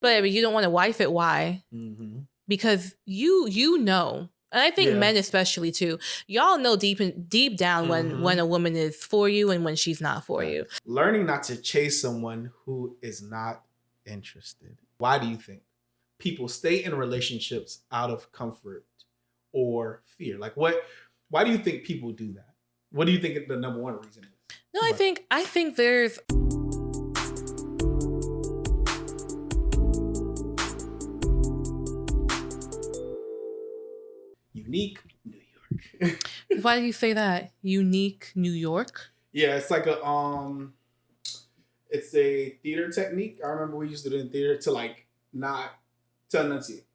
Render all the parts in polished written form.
But you don't want to wife it. Why? Mm-hmm. Because you know. And I think men especially too. Y'all know deep down when a woman is for you and when she's not for you. Learning not to chase someone who is not interested. Why do you think people stay in relationships out of comfort or fear? Like why do you think people do that? What do you think the number one reason is? No, I think there's Unique New York. Why do you say that? Unique New York? Yeah, it's like it's a theater technique. I remember we used to do it in theater to enunciate.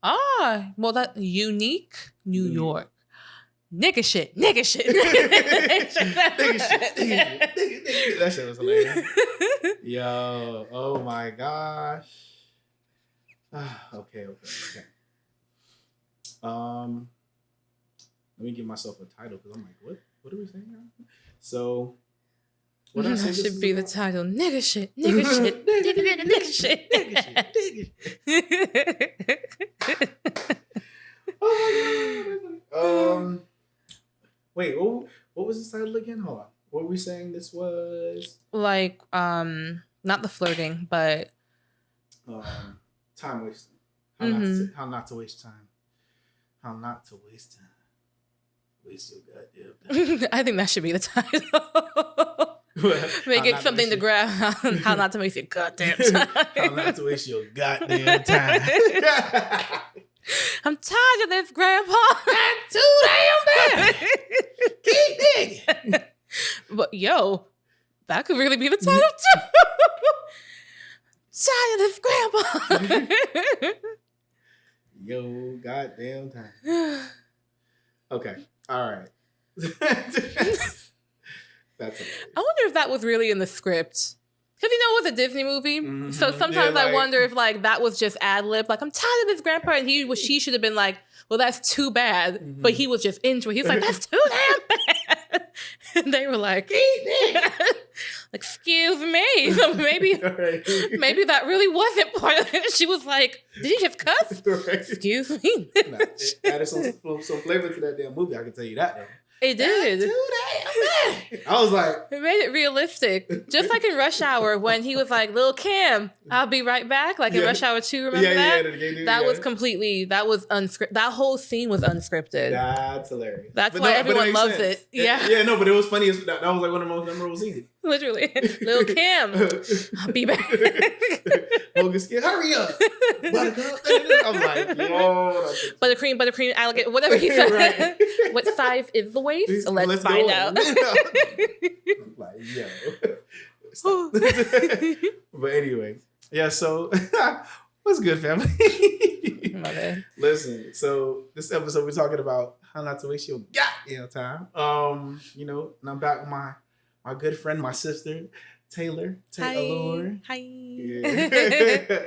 Well, that unique New York. Nigga shit. Nigga shit. That shit was hilarious. Yo, oh my gosh. Okay. Let me give myself a title because I'm like, what are we saying now? So, what I say should be the title. Nigga shit. Nigga shit. Nigga shit. Wait, what was the title again? Hold on. What were we saying this was? Like, not the flirting, but time wasting. How not to waste time. How not to waste time. Waste your goddamn time. I think that should be the title. Make it something to grab. How not to waste your goddamn time. How not to waste your goddamn time. I'm tired of this, Grandpa. I'm too damn bad. Keep digging. But yo, that could really be the title too. Tired of this, Grandpa. Yo, goddamn time. Okay, all right. That's it. I wonder if that was really in the script. Because, it was a Disney movie. So sometimes I wonder if, that was just ad-lib. Like, I'm tired of this, Grandpa. And she should have been like, well, that's too bad. But he was just into it. He was like, that's too damn bad. And they were like, excuse me. So maybe that really wasn't part of it. She was like, did he just cuss? Right. Excuse me. Nah, it added some flavor to that damn movie. I can tell you that, though. It did. I was like... It made it realistic. Just like in Rush Hour when he was like, Lil' Kim, I'll be right back. Like in Rush Hour 2, remember that? That was unscripted. That whole scene was unscripted. That's hilarious. That's why everyone loves it. Yeah. Yeah, no, but it was funny. That was like one of the most memorable scenes. Literally. Lil' Kim, I'll be back. Bogus kid, hurry up. Buttercup. I'm like, yo. Buttercream, alligator, whatever he said. Right. What size is the waist? Let's find out. I'm like, yo. But anyway, yeah, so what's good, family? Listen, so this episode we're talking about how not to waste your goddamn time. And I'm back with my good friend, my sister, Taylor. Allure. Hi. Yeah.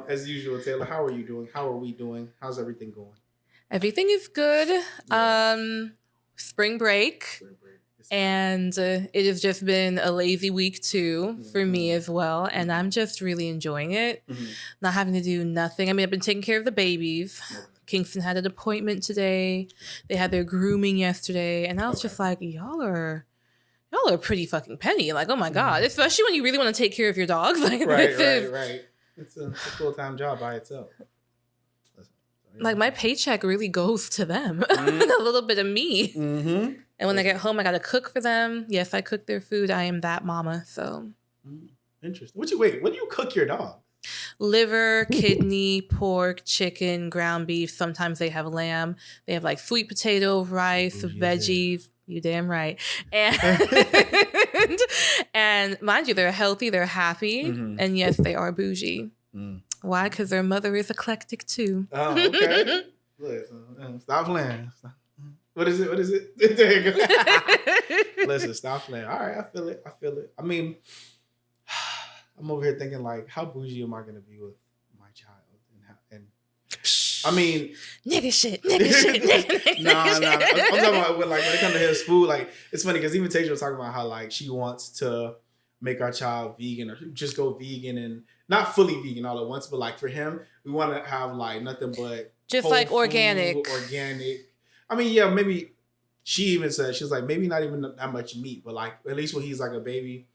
As usual, Taylor, how are you doing? How are we doing? How's everything going? Everything is good. Yeah. Spring break. And it has just been a lazy week too for me as well. And I'm just really enjoying it. Not having to do nothing. I mean, I've been taking care of the babies. Kingston had an appointment today. They had their grooming yesterday. And I was just like, y'all are pretty fucking penny. Like, oh my God. Especially when you really want to take care of your dogs. Like, right. It's a full-time job by itself. Like, my paycheck really goes to them. A little bit of me. And when I get home, I got to cook for them. Yes, I cook their food. I am that mama, so. Interesting. What do you cook your dog? Liver, kidney, pork, chicken, ground beef. Sometimes they have lamb. They have, like, sweet potato, rice, veggies. You damn right. And mind you, they're healthy. They're happy. And yes, they are bougie. Why? Because their mother is eclectic too. Oh, okay. Stop playing. What is it? There you go. Listen, stop playing. All right, I feel it. I mean, I'm over here thinking like, how bougie am I going to be with my child? And I mean, nigga shit. No. I'm talking about when it comes to his food. Like, it's funny because even Tasia was talking about how like she wants to make our child vegan or just go vegan, and not fully vegan all at once, but like for him, we want to have like nothing but just like organic. I mean, yeah, maybe she even said, she's like, maybe not even that much meat, but like at least when he's like a baby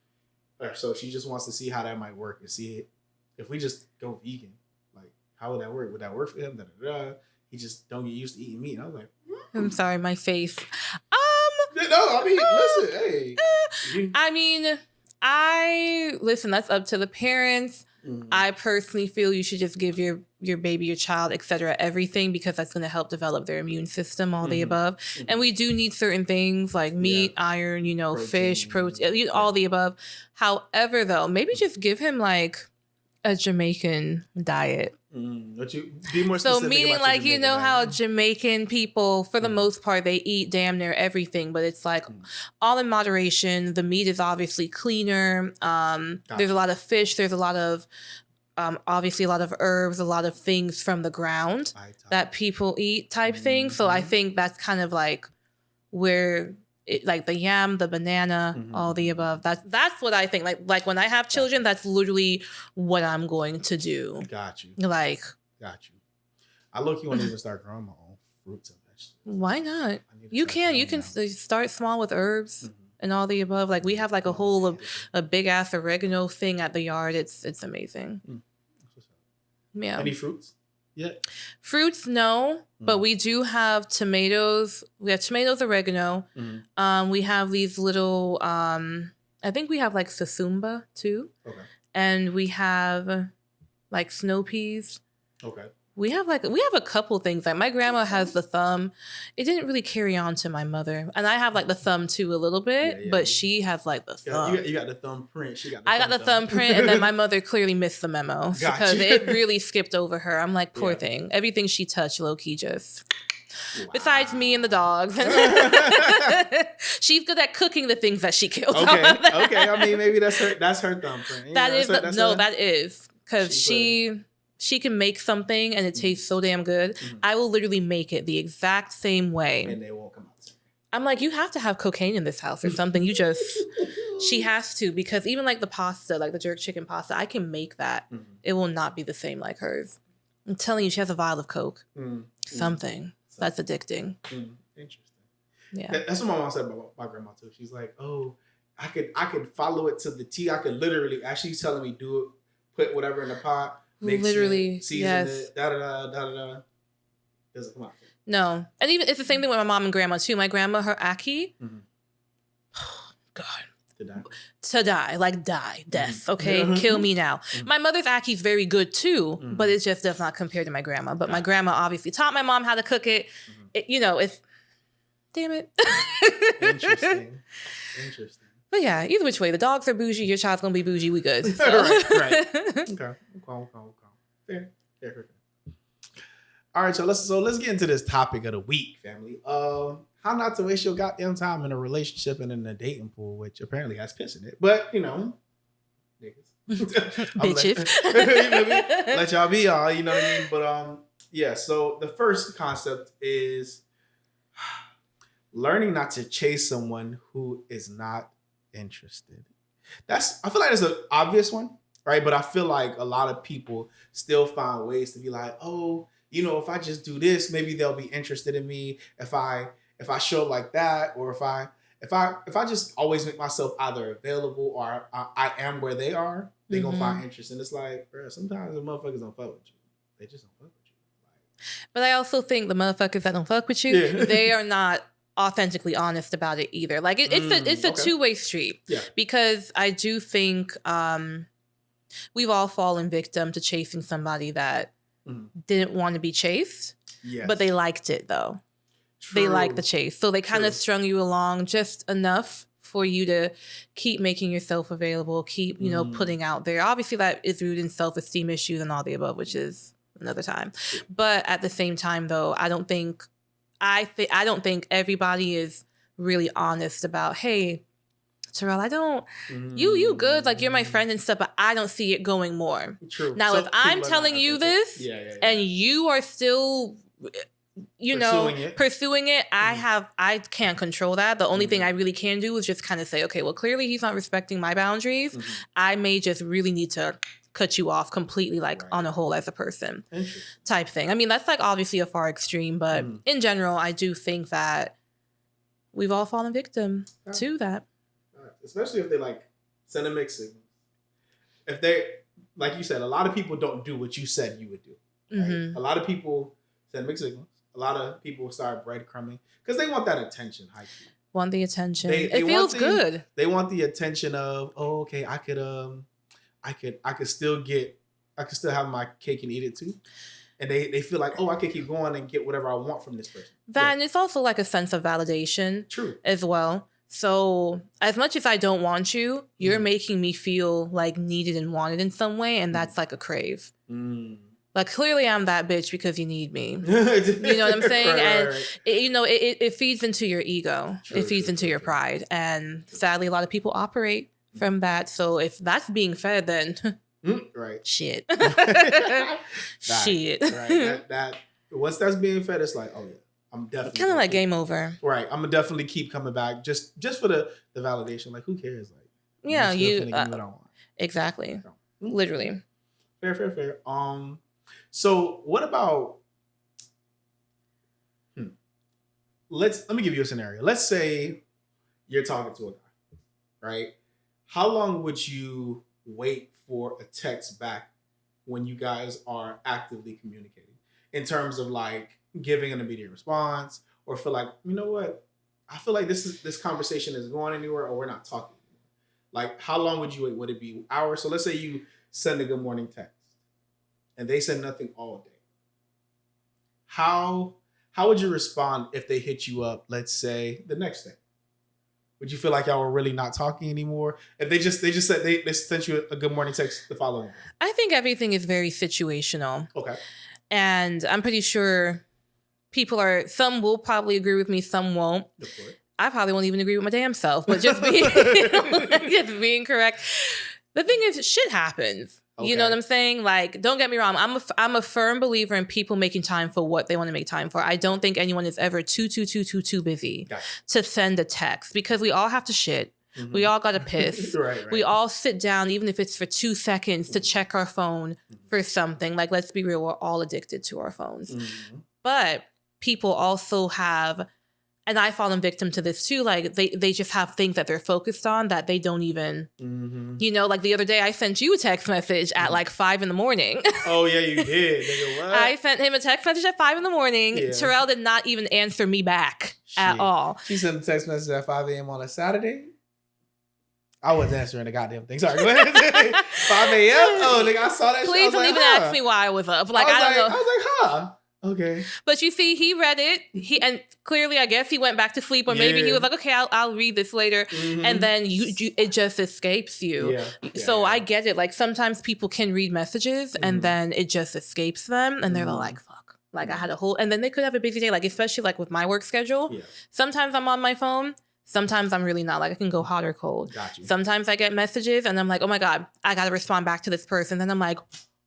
or so, she just wants to see how that might work and see it. If we just go vegan, like how would that work? Would that work for him? Da, da, da. He just don't get used to eating meat. And I was like, I'm sorry, my face. No, I mean, listen, hey. I mean, listen, that's up to the parents. Mm-hmm. I personally feel you should just give your baby, your child, etc., everything, because that's going to help develop their immune system, all the above. Mm-hmm. And we do need certain things like meat, iron, protein, fish, protein, all the above. However, though, maybe just give him like a Jamaican diet. But you be more specific. So meaning like, how Jamaican people, for the most part, they eat damn near everything, but it's like all in moderation. The meat is obviously cleaner. There's a lot of fish. There's a lot of, obviously a lot of herbs, a lot of things from the ground that people eat type thing. So I think that's kind of like where like the yam, the banana, all the above. That's what I think. Like when I have children, that's literally what I'm going to do. Got you. Like, got you. I look, you want to even start growing my own fruits and vegetables. Why not? You can start small with herbs and all the above. Like we have like a big ass oregano thing at the yard. It's amazing. Yeah. Any fruits? Yeah. Fruits, no, but we do have tomatoes. We have tomatoes, oregano. We have these little, I think we have like sasumba too. Okay. And we have like snow peas. Okay. We have a couple things. Like my grandma has the thumb. It didn't really carry on to my mother. And I have like the thumb too a little bit, but she has like the thumb. You got the thumbprint. I got the thumbprint, and then my mother clearly missed the memo because it really skipped over her. I'm like, poor thing. Everything she touched, low key just. Wow. Besides me and the dogs. She's good at cooking the things that she kills. Okay. I mean, maybe that's her thumbprint. That is because she can make something and it tastes so damn good. I will literally make it the exact same way. And they won't come out the same. I'm like, you have to have cocaine in this house or something. She has to, because even like the pasta, like the jerk chicken pasta, I can make that. It will not be the same like hers. I'm telling you, she has a vial of Coke. Something. That's addicting. Interesting. Yeah. That's what my mom said about my grandma too. She's like, oh, I could follow it to the T. I could literally, as she's telling me, do it, put whatever in the pot. Literally, season it, da-da-da. Doesn't come out. No. And even it's the same thing with my mom and grandma too. My grandma, her Aki, oh, God. To die. Like die. Death. Okay? Kill me now. My mother's Aki's very good too, but it just does not compare to my grandma. But my grandma obviously taught my mom how to cook it. It's... Damn it. Interesting. But yeah, either which way, the dogs are bougie, your child's gonna be bougie, we good. So. right. Okay. Fair. All right, so let's get into this topic of the week, family. How not to waste your goddamn time in a relationship and in a dating pool, which apparently has piss in it. But niggas. Bitches. Let y'all be y'all, you know what I mean? But yeah, so the first concept is learning not to chase someone who is not interested. I feel like that's an obvious one, right? But I feel like a lot of people still find ways to be like, oh, if I just do this, maybe they'll be interested in me. If I show up like that, or if I just always make myself either available or I am where they are, they gonna find interest. And it's like, bro, sometimes the motherfuckers don't fuck with you. They just don't fuck with you. But I also think the motherfuckers that don't fuck with you, they are not authentically honest about it either. Like it's a two-way street. Yeah. Because I do think we've all fallen victim to chasing somebody that didn't want to be chased, but they liked it though. True. They like the chase. So they kind of strung you along just enough for you to keep making yourself available, keep, putting out there. Obviously that is rooted in self-esteem issues and all the above, which is another time. But at the same time though, I don't think everybody is really honest about, hey, Terrell, I don't, you good, like you're my friend and stuff, but I don't see it going more. True. Now, if I'm telling you this and you are still, pursuing it, I can't control that. The only thing I really can do is just kind of say, okay, well, clearly he's not respecting my boundaries. I may just really need to cut you off completely, like on a whole as a person type thing. I mean, that's like obviously a far extreme, but in general, I do think that we've all fallen victim to that. Especially if they like send a mixed signal. If they, like you said, a lot of people don't do what you said you would do. Right? A lot of people send mixed signals. A lot of people start breadcrumbing because they want that attention. Want the attention. It feels good. They want the attention of, oh, okay, I could still have my cake and eat it too. And they feel like, oh, I can keep going and get whatever I want from this person. And it's also like a sense of validation as well. So as much as I don't want you, you're making me feel like needed and wanted in some way. And that's like a crave. Like, clearly I'm that bitch because you need me. You know what I'm saying? It feeds into your ego. It feeds into your pride. And sadly, a lot of people operate from that. So if that's being fed, then shit. Shit. Right. That once that's being fed, it's like, oh yeah, I'm definitely kind of like game over. Right. I'm gonna definitely keep coming back just for the validation. Like, who cares? Like, yeah, you give me what I want. Exactly. Literally. Fair. So what about let me give you a scenario. Let's say you're talking to a guy, right? How long would you wait for a text back when you guys are actively communicating in terms of like giving an immediate response or feel like, you know what? I feel like this conversation isn't going anywhere or we're not talking anymore. Like, how long would you wait? Would it be hours? So let's say you send a good morning text and they said nothing all day. How would you respond if they hit you up, let's say, the next day? Would you feel like y'all were really not talking anymore? If they just said they sent you a good morning text the following day? I think everything is very situational. Okay. And I'm pretty sure some will probably agree with me, some won't. I probably won't even agree with my damn self, but just being correct. The thing is, shit happens. Okay. You know what I'm saying? Like, don't get me wrong. I'm a firm believer in people making time for what they want to make time for. I don't think anyone is ever too busy to send a text because we all have to shit. Mm-hmm. We all got to piss. Right. We all sit down, even if it's for 2 seconds, to check our phone for something. Like, let's be real. We're all addicted to our phones. Mm-hmm. But people also have, and I fallen victim to this too, like they just have things that they're focused on that they don't even, like the other day I sent you a text message at like 5 a.m. Oh yeah, you did. Nigga, what? I sent him a text message at 5 a.m. Yeah. Terrell did not even answer me back at all. She sent a text message at 5 a.m. on a Saturday? I wasn't answering the goddamn thing. Sorry, go ahead. 5 a.m.? Oh, nigga, I saw that shit. Please don't even ask me why I was up. Like, I don't know. I was like, huh. Okay. But you see, he read it. And clearly, I guess he went back to sleep, or maybe he was like, okay, I'll read this later. Mm-hmm. And then it just escapes you. Yeah. So I get it. Like, sometimes people can read messages and then it just escapes them. And they're like, fuck. Like, I had a whole, and then they could have a busy day. Like, especially like with my work schedule. Yeah. Sometimes I'm on my phone. Sometimes I'm really not. Like, I can go hot or cold. Got you. Sometimes I get messages and I'm like, oh my God, I got to respond back to this person. Then I'm like,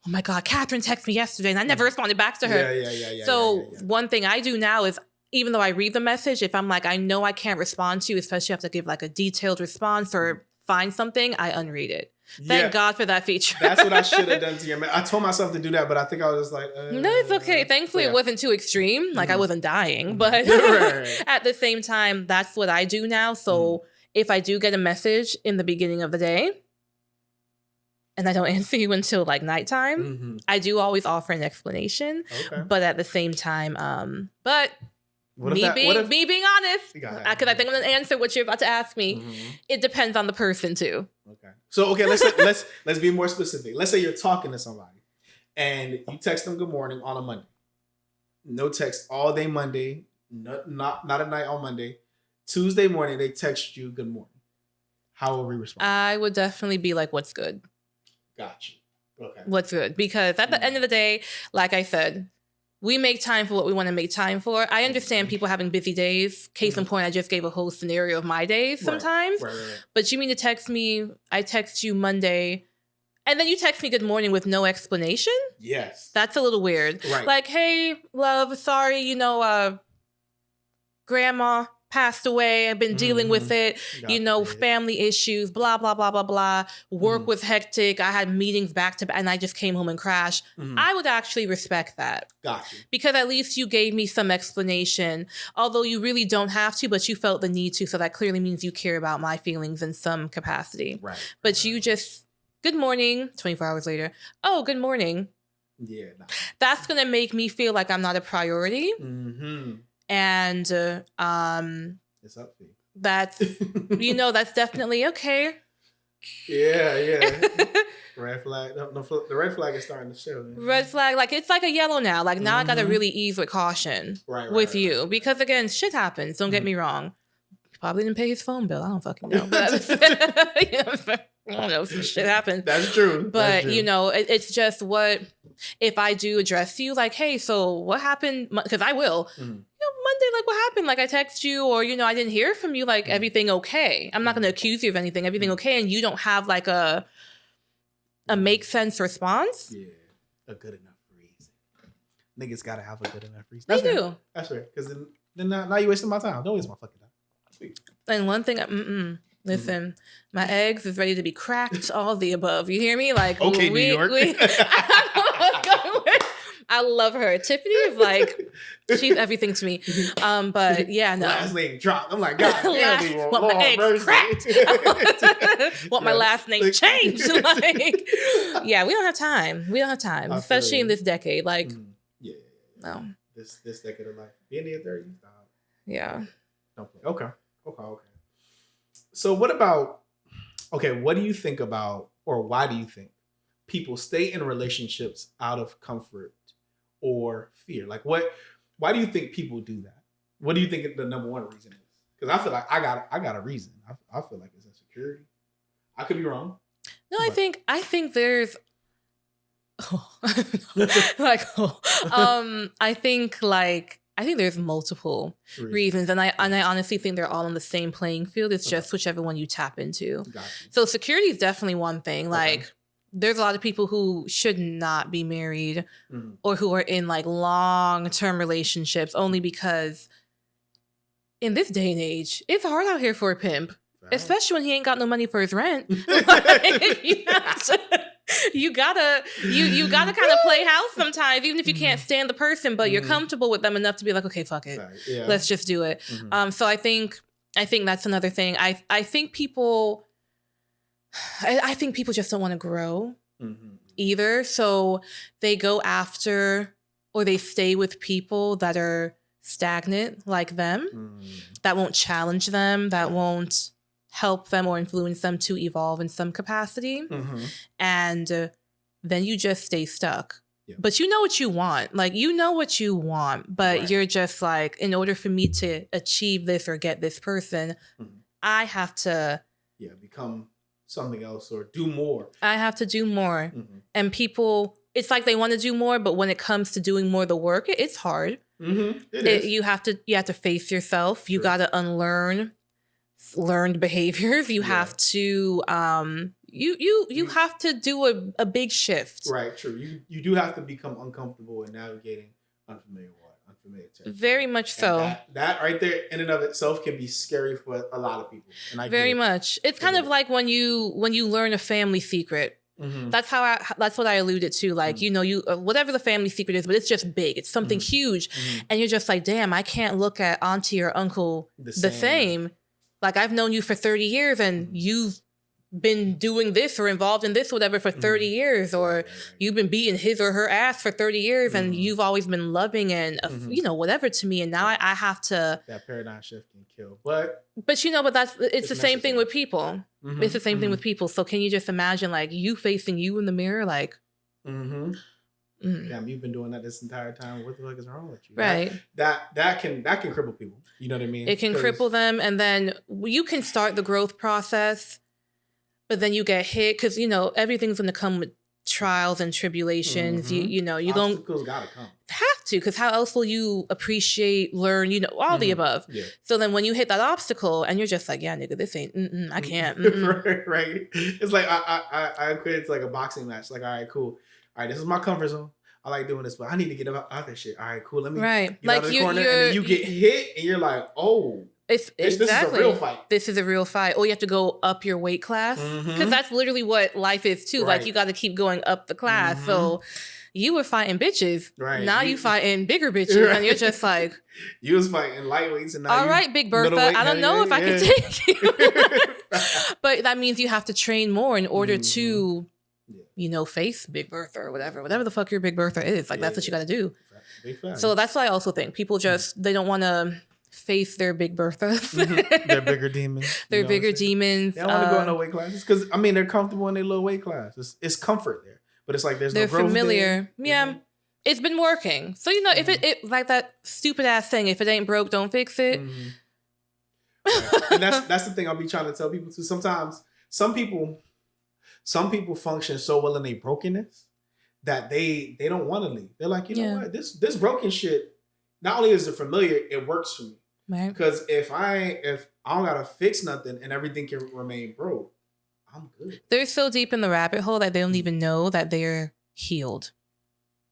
oh my God, Catherine texted me yesterday and I never responded back to her. Yeah. So one thing I do now is, even though I read the message, if I'm like, I know I can't respond to you, especially if I have to give like a detailed response or find something, I unread it. Thank God for that feature. That's what I should have done to your I told myself to do that, but I think I was just like, no, it's okay. Thankfully, it wasn't too extreme. Like, I wasn't dying, but at the same time, that's what I do now. So if I do get a message in the beginning of the day, and I don't answer you until like nighttime, I do always offer an explanation. Okay. But at the same time, being honest, because I think I'm going to answer what you're about to ask me. It depends on the person too. Okay. Let's be more specific. Let's say you're talking to somebody and you text them good morning on a Monday. No text all day Monday, not at night on Monday. Tuesday morning they text you good morning. How will we respond? I would definitely be like, what's good? Gotcha. Okay. What's good? Because at the end of the day, like I said, we make time for what we want to make time for. I understand people having busy days. Case in point, I just gave a whole scenario of my days sometimes. Right. But you mean to text me, I text you Monday, and then you text me good morning with no explanation? Yes. That's a little weird. Right. Like, hey, love, sorry, grandma passed away. I've been dealing with it, God forbid. family issues, blah, blah, blah, blah, blah. Work was hectic. I had meetings back to back and I just came home and crashed. I would actually respect that. Gotcha. Because at least you gave me some explanation, although you really don't have to, but you felt the need to. So that clearly means you care about my feelings in some capacity. Right. But you just, good morning, 24 hours later. Oh, good morning. Yeah. Nah. That's going to make me feel like I'm not a priority. And it's up to you. That's, that's definitely okay. Yeah. Red flag. No, the red flag is starting to show. Man. Red flag. Like, it's like a yellow now. Like, now I got to really ease with caution with you. Because, again, shit happens. Don't get me wrong. He probably didn't pay his phone bill. I don't fucking know. But, I don't know. Some shit happens. That's true. But, it's just what... If I do address you, like, hey, so what happened? Because I will. Monday, like, what happened? Like, I text you or, I didn't hear from you. Like, everything okay? I'm not going to accuse you of anything. Everything okay? And you don't have, like, a make sense response? Yeah. A good enough reason. Niggas got to have a good enough reason. They do. That's right. Because then now you're wasting my time. Don't waste my fucking time. Sweet. And one thing, listen, my eggs is ready to be cracked, all the above. You hear me? Like, okay, New York. I love her. Tiffany is like, she's everything to me. But yeah, no. Last name dropped. I'm like, God damn, want my eggs cracked. Want my last name changed. Like, yeah, we don't have time. Especially in this decade. Like, no. This decade of life. Being in your 30s? Yeah. Don't play. Okay. So what about, what do you think about, or why do you think people stay in relationships out of comfort or fear? Like why do you think people do that? What do you think the number one reason is? Because I feel like I got a reason. I feel like it's insecurity. I could be wrong. No, I think there's I think there's multiple reasons, and I honestly think they're all on the same playing field. It's just whichever one you tap into. Gotcha. So security is definitely one thing. Like, there's a lot of people who should not be married or who are in like long-term relationships only because in this day and age, it's hard out here for a pimp, especially when he ain't got no money for his rent. Like, you gotta kind of play house sometimes, even if you can't stand the person, but you're comfortable with them enough to be like, okay, fuck it, let's just do it. So I think that's another thing. I think people just don't want to grow either, so they go after or they stay with people that are stagnant like them, that won't challenge them, that won't help them or influence them to evolve in some capacity. And then you just stay stuck. But you know what you want. Like, but you're just like, in order for me to achieve this or get this person, I have to become something else or do more. I have to do more. And people, it's like they want to do more, but when it comes to doing more of the work, it's hard. You have to face yourself. You got to unlearn learned behaviors. You have to you have to do a big shift. Right, true. You do have to become uncomfortable in navigating unfamiliar territory. Very much so. That right there in and of itself can be scary for a lot of people. And very much. It's kind of like when you learn a family secret. That's what I alluded to. Like, you whatever the family secret is, but it's just big. It's something huge. And you're just like, damn, I can't look at auntie or uncle the same. Like, I've known you for 30 years and you've been doing this or involved in this, whatever, for 30 years, or you've been beating his or her ass for 30 years and you've always been loving and, whatever to me. And now I have to. That paradigm shift can kill. But it's the same thing with people. It's the same thing with people. So can you just imagine, like, you facing you in the mirror, like, damn, you've been doing that this entire time. What the fuck is wrong with you? Right. That can cripple people. You know what I mean? It can cripple them, and then you can start the growth process, but then you get hit because everything's going to come with trials and tribulations. You don't gotta come. Have to, because how else will you appreciate, learn, all the above? Yeah. So then when you hit that obstacle and you're just like, yeah, nigga, this ain't, I can't. Right. It's like I quit. It's like a boxing match. Like, all right, cool. All right, this is my comfort zone. I like doing this, but I need to get out that shit. All right, cool. Let me get out of the corner. And then you get hit and you're like, oh. It's This exactly. is a real fight. This is a real fight. Or you have to go up your weight class. Because that's literally what life is too. Right. Like you got to keep going up the class. So you were fighting bitches. Right. Now you fighting bigger bitches. Right. And you're just like. You was fighting lightweights and now all right, Big Bertha. I don't know if I can take you. But that means you have to train more in order to, you know, face Big Bertha or whatever the fuck your Big Bertha is. Like that's what you got to do. So that's why I also think people just, they don't want to face their Big Berthas. Their bigger demons. Their bigger demons. They don't want to go in no weight classes because, I mean, they're comfortable in their little weight class. It's comfort there. But it's like there's no growth. They're familiar. There. Yeah. It's been working. So, you know, if it like that stupid ass thing, if it ain't broke, don't fix it. Right. And that's the thing I'll be trying to tell people too. Sometimes some people function so well in their brokenness that they don't want to leave. They're like, you know what? This broken shit, not only is it familiar, it works for me. Right. Because if I don't gotta fix nothing and everything can remain broke, I'm good. They're so deep in the rabbit hole that they don't even know that they're healed.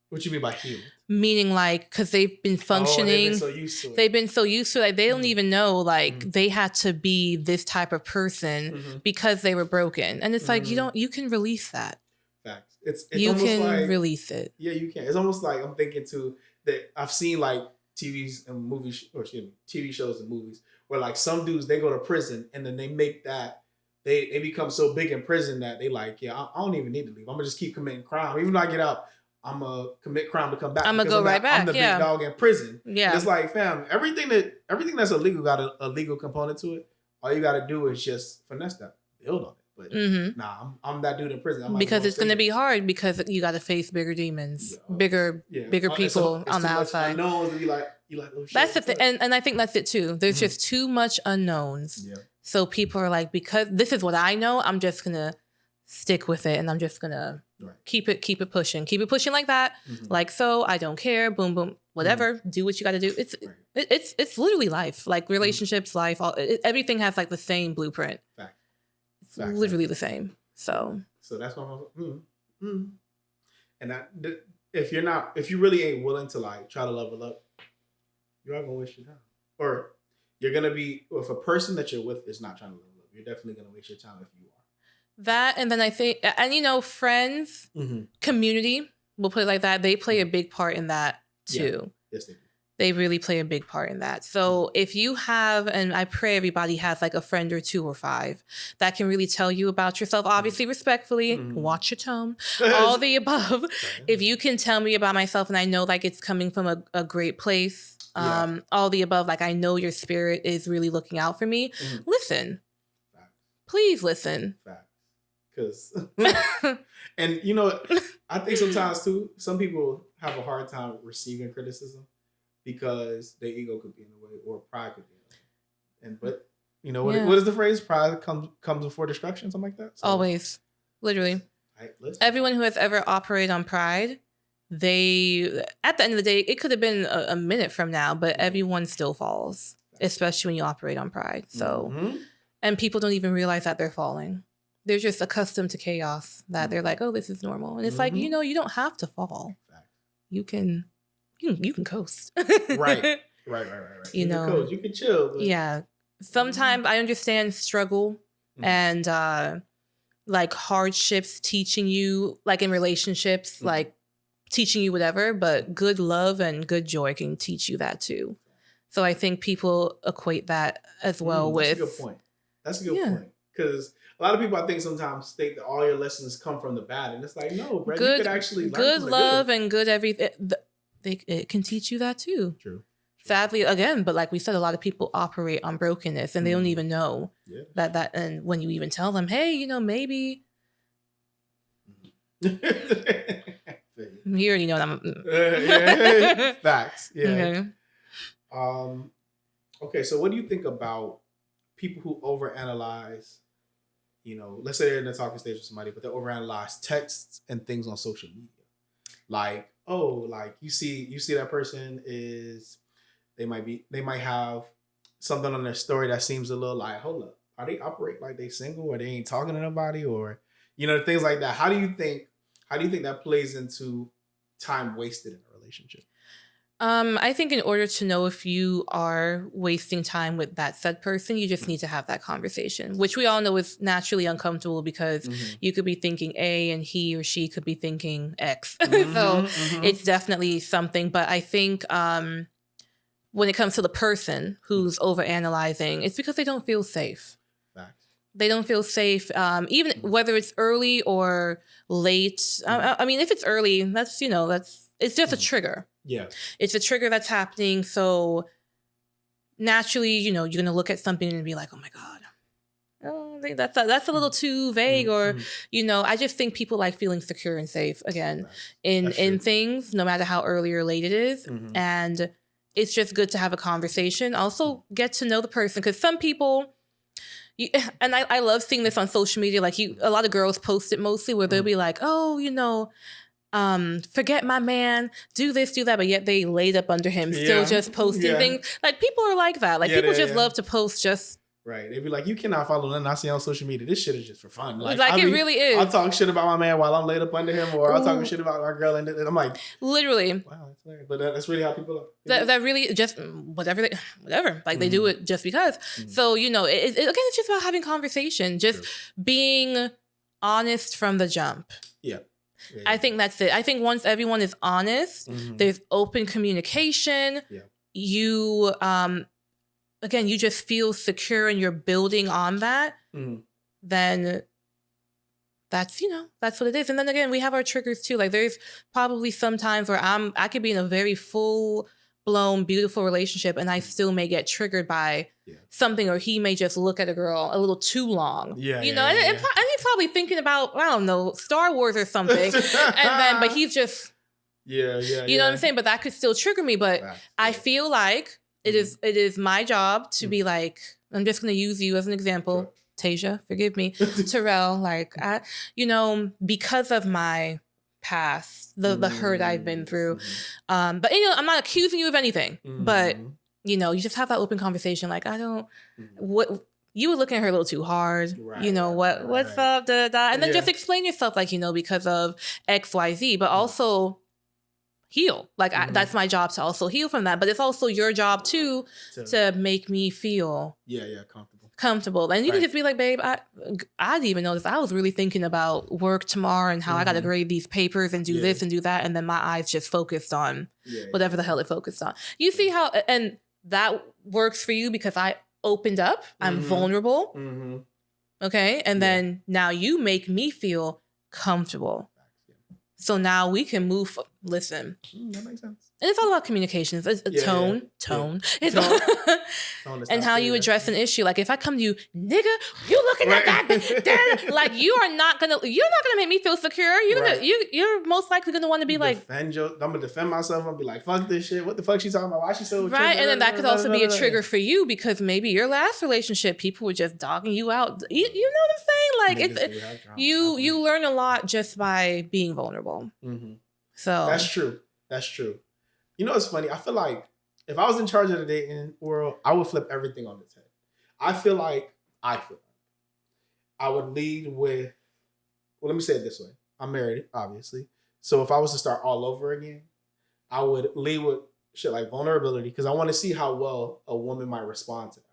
What you mean by healed? Meaning like, because they've been functioning. They've been so used to it. They've been so used to it. Like, they don't even know like they had to be this type of person because they were broken. And it's like, you can release that. Facts. It's you almost can like, release it. Yeah, you can. It's almost like I'm thinking too that I've seen like TVs and movies, or TV shows and movies where like some dudes, they go to prison and then they make that they become so big in prison that they like, I don't even need to leave. I'm gonna just keep committing crime. Even though I get out, I'm gonna commit crime to come back. I'm gonna go right back. I'm the big dog in prison. Yeah. And it's like, fam, everything that's illegal got a legal component to it. All you gotta do is just finesse that, build on it. But nah, I'm that dude in prison. Because it's gonna be hard because you got to face bigger demons, bigger people on the outside. Unknowns, and you like, oh shit. That's the thing, and I think that's it too. There's just too much unknowns. Yeah. So people are like, because this is what I know, I'm just gonna stick with it, and I'm just gonna keep it pushing like that, like so. I don't care. Boom, boom, whatever. Do what you got to do. It's literally life, like relationships, life. Everything has like the same blueprint. Fact. It's literally the same. So that's why I'm and that if you really ain't willing to like try to level up, you're not gonna waste your time, or you're gonna be, if a person that you're with is not trying to level up, you're definitely gonna waste your time if you are. That, and then I think, and you know, friends, community, we'll put it like that. They play a big part in that too. Yeah. Yes, they do. They really play a big part in that. So if you have, and I pray everybody has like a friend or 2 or 5 that can really tell you about yourself, obviously respectfully, watch your tone, all the above. If you can tell me about myself and I know like it's coming from a great place, all the above, like I know your spirit is really looking out for me. Listen. Fact. Please listen. Fact. Because, and you know, I think sometimes too, some people have a hard time receiving criticism because their ego could be in the way, or pride could be in the way. But you know what is the phrase? Pride comes before destruction, something like that. So, always, literally. Everyone who has ever operated on pride, they, at the end of the day, it could have been a minute from now, but everyone still falls, especially when you operate on pride. So, and people don't even realize that they're falling. They're just accustomed to chaos, that they're like, oh, this is normal. And it's like, you know, you don't have to fall. You can coast. Right. You know, coast. You can chill. But... Yeah. Sometimes I understand struggle and like hardships teaching you, like in relationships, like teaching you whatever, but good love and good joy can teach you that too. So I think people equate that as well with... That's a good point. That's a good point. Because a lot of people, I think, sometimes think that all your lessons come from the bad. And it's like, no, bro, you could actually learn good from love the good. And good everything. It can teach you that too. True. Sadly, again, but like we said, a lot of people operate on brokenness and they don't even know that. And when you even tell them, hey, you know, maybe... You already know what I'm... Facts. Yeah. Okay. Okay, so what do you think about people who overanalyze, you know, let's say they're in a talking stage with somebody, but they overanalyze texts and things on social media? Like, oh, like you see that person is, they might have something on their story that seems a little like, hold up, are they operate like they single, or they ain't talking to nobody, or, you know, things like that. How do you think that plays into time wasted in a relationship? I think in order to know if you are wasting time with that said person, you just need to have that conversation, which we all know is naturally uncomfortable because you could be thinking A and he or she could be thinking X. So it's definitely something. But I think when it comes to the person who's overanalyzing, it's because they don't feel safe. Facts. They don't feel safe, even whether it's early or late. I mean, if it's early, that's it's just a trigger. Yeah. It's a trigger that's happening. So naturally, you're going to look at something and be like, oh my God, oh, that's a little too vague. Or, I just think people like feeling secure and safe again in things, no matter how early or late it is. And it's just good to have a conversation. Also get to know the person, because some people, and I love seeing this on social media. Like a lot of girls post it mostly where they'll be like, oh, forget my man, do this, do that, but yet they laid up under him, still just posting things. Like people are like that. Like people just love to post just. Right. They'd be like, you cannot follow nothing I see on social media. This shit is just for fun. Like it really is. I'll talk shit about my man while I'm laid up under him, or I'll talk shit about my girl, and I'm like, literally. Wow, that's hilarious. But that's really how people are. That really just whatever. Like they do it just because. So, again, it's just about having conversation, just being honest from the jump. Yeah. I think that's it. I think once everyone is honest, there's open communication. Yeah. You, again, you just feel secure and you're building on that. Then that's what it is. And then again, we have our triggers too. Like there's probably some times where I could be in a very full blown, beautiful relationship and I still may get triggered by something, or he may just look at a girl a little too long. And he's probably thinking about, I don't know, Star Wars or something. But he's just, you know what I'm saying? But that could still trigger me. But I feel like it is my job to be like, I'm just going to use you as an example. Tasia, forgive me. Terrell, like, because of my past, the hurt I've been through. But I'm not accusing you of anything, but you just have that open conversation. Like, I don't, what you were looking at her a little too hard. What's up, and then just explain yourself, like, because of X, Y, Z, but also heal. Like that's my job to also heal from that. But it's also your job too to make me feel comfortable. And you can just be like, babe, I didn't even notice. I was really thinking about work tomorrow and how I got to grade these papers and do this and do that. And then my eyes just focused on whatever the hell it focused on. You see how, and that works for you because I opened up. I'm vulnerable. Okay. And then now you make me feel comfortable. So now we can move. Listen. That makes sense. And it's all about communications. It's tone. It's tone and how you address an issue. Like if I come to you, nigga, you looking at that? Like you're not gonna make me feel secure. You're most likely gonna want to be like, I'm gonna defend myself. I'm gonna be like, fuck this shit. What the fuck she talking about? Why she so right? And then that could also be a trigger for you because maybe your last relationship, people were just dogging you out. You know what I'm saying? Like you learn a lot just by being vulnerable. So that's true. You know what's funny? I feel like if I was in charge of the dating world, I would flip everything on its head. I feel like I would lead with, well, let me say it this way. I'm married, obviously. So if I was to start all over again, I would lead with shit like vulnerability because I want to see how well a woman might respond to that.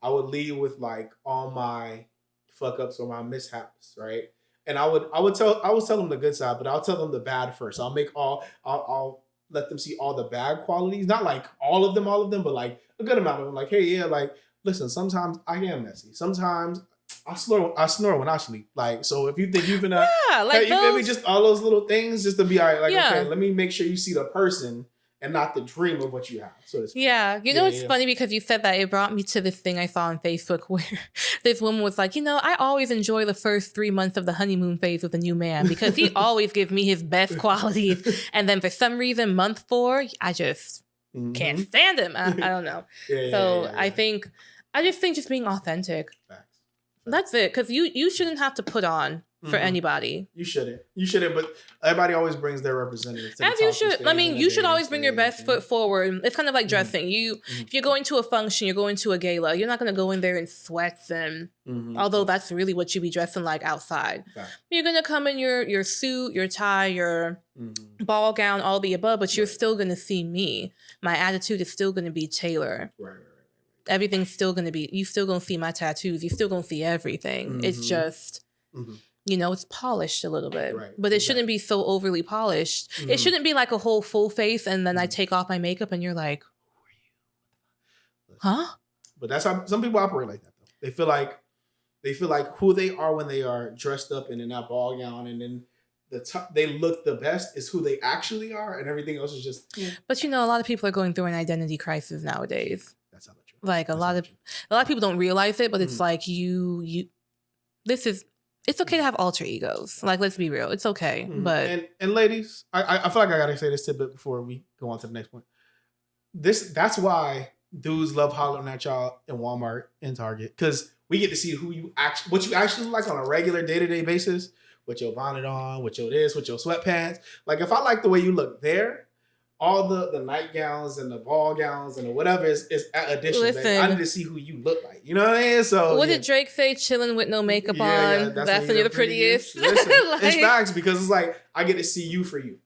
I would lead with like all my fuck ups or my mishaps, right? And I would tell them the good side, but I'll tell them the bad first. I'll let them see all the bad qualities. Not like all of them, but like a good amount of them. Like, hey, yeah, like, listen, sometimes I am messy. Sometimes I snore when I sleep. Like, so if you think you've been you feel me? Just all those little things just to be all right, like, okay, let me make sure you see the person and not the dream of what you have. So it's funny because you said that. It brought me to this thing I saw on Facebook where this woman was like, I always enjoy the first 3 months of the honeymoon phase with a new man because he always gives me his best qualities. And then for some reason, month 4, I just can't stand him. I don't know. I just think just being authentic. Facts. That's it. Because you shouldn't have to put on for anybody. You shouldn't. But everybody always brings their representatives. As you should. I mean, you should always bring your best foot forward. It's kind of like dressing. If you're going to a function, you're going to a gala, you're not going to go in there in sweats and although that's really what you be dressing like outside. You're going to come in your suit, your tie, your ball gown, all the above, but you're still going to see me. My attitude is still going to be Taylor. Right. Everything's still going to be, you still going to see my tattoos. You still going to see everything. It's just... it's polished a little bit, but it shouldn't be so overly polished. It shouldn't be like a whole full face and then I take off my makeup and you're like, who are you? Huh? But that's how some people operate like that, though. They feel like who they are when they are dressed up and in that ball gown, and then they look the best is who they actually are, and everything else is just. But a lot of people are going through an identity crisis nowadays. That's not true. Like a lot of people don't realize it, but it's like it's okay to have alter egos. Like, let's be real. It's okay. But and ladies, I feel like I gotta say this tidbit before we go on to the next point. That's why dudes love hollering at y'all in Walmart and Target, because we get to see what you actually look like on a regular day-to-day basis, with your bonnet on, with your this, with your sweatpants. Like, if I like the way you look there, all the nightgowns and the ball gowns and the whatever is addition. Listen, I need to see who you look like. You know what I mean? So what did Drake say? Chilling with no makeup on. That's when you're the prettiest. Listen, it's facts, because it's like I get to see you for you.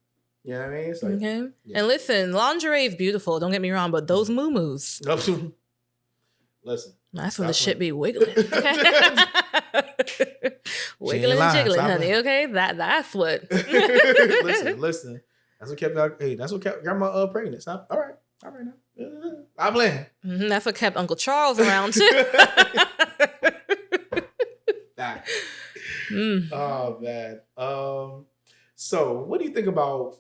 You know what I mean? It's like, And listen, lingerie is beautiful. Don't get me wrong, but those moo-moos. Listen. That's when the shit be wiggling. Okay? Wiggling and jiggling, honey. Okay? That's what. Listen. That's what kept grandma pregnant. All right now. I'm playing. That's what kept Uncle Charles around too. Oh man. So what do you think about,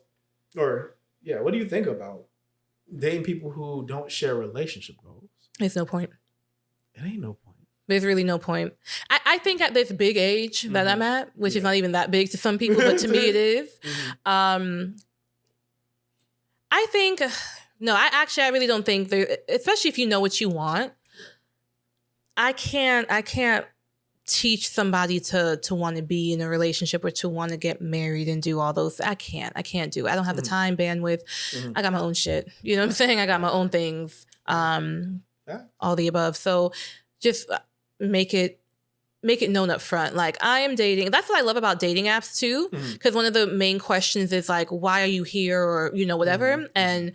dating people who don't share relationship goals? There's no point. It ain't no point. There's really no point. I think at this big age that I'm at, which is not even that big to some people, but to me it is. I think, no, I really don't think there, especially if you know what you want. I can't teach somebody to want to be in a relationship or to want to get married and do all those. I can't do it. I don't have the time, bandwidth. I got my own shit. You know what I'm saying? I got my own things, all the above. So just make it known up front. Like, I am dating. That's what I love about dating apps too. Because one of the main questions is like, why are you here? Or, whatever. And